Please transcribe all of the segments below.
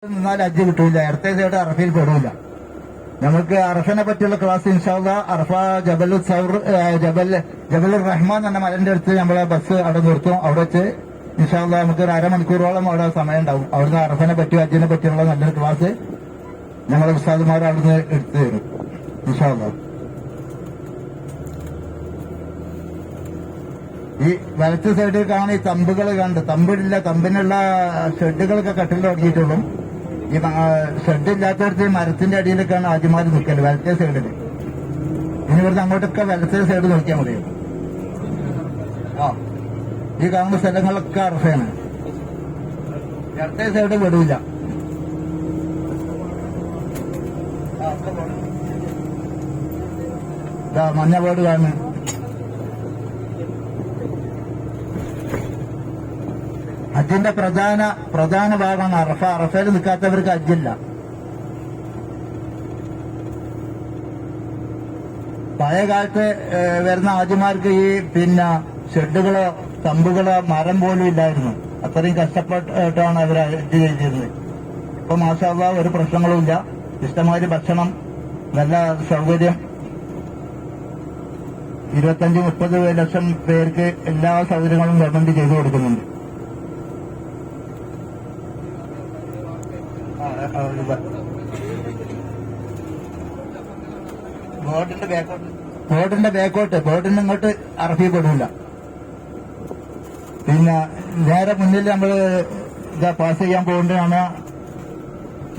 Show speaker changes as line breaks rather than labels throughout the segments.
നിന്നാൽ ഹജ്ജ് കിട്ടൂല. ഇടത്തെ സൈഡ് അറഫയിൽ പെടൂല. നമുക്ക് അറഫിനെ പറ്റിയുള്ള ക്ലാസ് ഇൻഷാല്ല അറഫ ജബൽ റഹ്മാൻ എന്ന മലന്റെ അടുത്ത് നമ്മളെ ബസ് അവിടെ നിർത്തും. അവിടെ വെച്ച് ഇൻഷാല്ല നമുക്ക് ഒരു അരമണിക്കൂറോളം അവിടെ സമയം ഉണ്ടാവും. അവിടുന്ന് അറഫിനെ പറ്റി ഹജ്ജിനെ പറ്റിയുള്ള നല്ലൊരു ക്ലാസ് ഞങ്ങളെ ഉസ്താദുമാർ അവിടുന്ന് എടുത്തു തരും ഇൻഷാല്ല. ഈ വലത്ത് സൈഡിൽ കാണുന്ന ഈ തമ്പുകൾ കണ്ട് തമ്പിടില്ല, തമ്പിനുള്ള ഷെഡുകളൊക്കെ കെട്ടിൽ തുടങ്ങിയിട്ടുള്ളൂ. ഈ ഷെഡില്ലാത്തടത്ത് മരത്തിന്റെ അടിയിലൊക്കെയാണ് ആദ്യമാർ നിൽക്കല് വലത്തെ സൈഡിൽ. ഇനി ഇവിടുന്ന് അങ്ങോട്ടൊക്കെ വലത്തെ സൈഡ് നോക്കിയാൽ മതി. ഈ കാണുന്ന സ്ഥലങ്ങളൊക്കെ അറഫയാണ്. ഇടത്തെ സൈഡ് വിടൂല. മഞ്ഞ ബോർഡ് കാണുന്നു. ഹജ്ജിന്റെ പ്രധാന ഭാഗമാണ് അറഫ. അറഫയിൽ നിൽക്കാത്തവർക്ക് ഹജ്ജില്ല. പഴയ കാലത്ത് വരുന്ന ഹാജിമാർക്ക് ഈ ഷെഡുകളോ തമ്പുകളോ മരം പോലും ഇല്ലായിരുന്നു. അത്രയും കഷ്ടപ്പെട്ടാണ് അവർ ഹജ്ജ് ചെയ്തിരുന്നത്. ഇപ്പൊ മാഷാ അല്ലാഹ് ഒരു പ്രശ്നങ്ങളുമില്ല. ഇഷ്ടമാതിരി ഭക്ഷണം, നല്ല സൗകര്യം. 25-30 ലക്ഷം പേർക്ക് എല്ലാ സൗകര്യങ്ങളും ഗവൺമെന്റ് ചെയ്തു കൊടുക്കുന്നുണ്ട്. ബോർഡിന്റെ ബോർഡിന് ഇങ്ങോട്ട് അറഫി പെടൂല. നേരെ മുന്നിൽ നമ്മൾ പാസ് ചെയ്യാൻ പോകേണ്ടതാണ്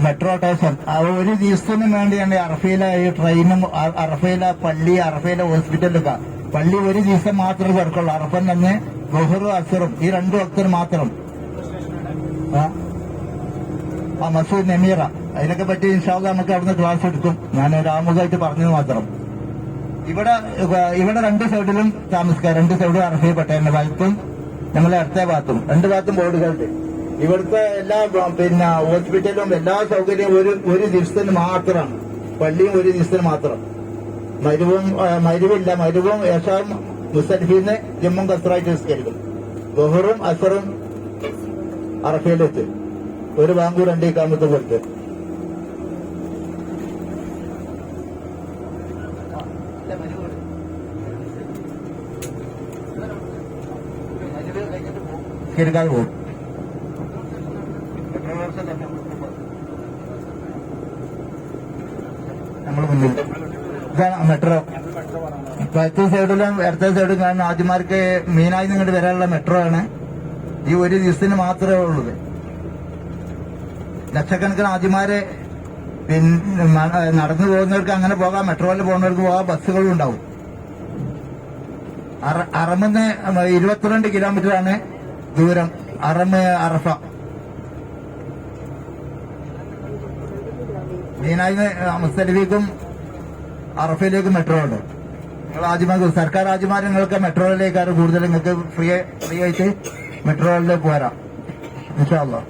മെട്രോ സ്റ്റേഷൻ. ഒരു ദിവസത്തിന് വേണ്ടിയാണ് അറഫയിലെ ഈ ട്രെയിനും അറഫയിലെ പള്ളി, അറഫയിലെ ഹോസ്പിറ്റലൊക്കെ. പള്ളി ഒരു ദിവസം മാത്രമേ തിരക്കുള്ളൂ. അറഫൻ തന്നെ ബഹറും അസറും ഈ 2 വക്തിന് മാത്രം. മസൂദ് നമീറ അതിനൊക്കെ പറ്റി ഇൻഷാല്ല നമുക്ക് അവിടുന്ന് ക്ലാസ് എടുക്കും. ഞാൻ രാമുഖമായിട്ട് പറഞ്ഞത് മാത്രം. ഇവിടെ 2 സൈഡിലും താമസിക്കാം. 2 സൈഡും അറഫയിൽ പെട്ടതന്നെ. വലത്തും നമ്മളെ അടുത്ത ഭാഗത്തും 2 ഭാഗത്തും ബോർഡുകളുണ്ട്. ഇവിടുത്തെ എല്ലാ ഹോസ്പിറ്റലും എല്ലാ സൗകര്യവും ഒരു ദിവസത്തിന് മാത്രമാണ്. പള്ളിയും ഒരു ദിവസത്തിന് മാത്രം. മരുവില്ല. മരുവും യശാവും മുസ്തലിഫീന്ന് ജമ്മും കസറായിട്ട് നിസ്കരിക്കും. ബഹറും അസറും അറഫയിലെത്ത്. ഒരു ബാങ്കു 2 ഇഖാമത്ത് കൊടുത്ത്. കിടക്കാതെ പോകും. നമ്മൾ മുന്നിൽ ഇതാണ് മെട്രോ. വലത്തെ സൈഡിലും ഇടത്തെ സൈഡിലും കാണുന്ന ആദ്യമാർക്ക് മീനായി നിങ്ങോട്ട് വരാനുള്ള മെട്രോ ആണ്. ഈ ഒരു ദിവസത്തിന് മാത്രമേ ഉള്ളത്. ലക്ഷക്കണക്കിന് ആദ്യമാരെ നടന്നു പോകുന്നവർക്ക് അങ്ങനെ പോകാം, മെട്രോയിൽ പോകുന്നവർക്ക് പോകാം, ബസ്സുകളും ഉണ്ടാവും. അറമെന്ന് 22 കിലോമീറ്ററാണ് ദൂരം. അറഫ മീനായിന്ന് മുസ്തലിഫിക്കും അറഫയിലേക്കും മെട്രോ ഉണ്ട്. നിങ്ങൾ സർക്കാർ ആദ്യമാർ നിങ്ങൾക്ക് മെട്രോയിലേക്കാണ് കൂടുതൽ. നിങ്ങൾക്ക് ഫ്രീ ആയിട്ട് മെട്രോയിലേക്ക് പോരാം ഇൻഷാ അല്ലാഹ്.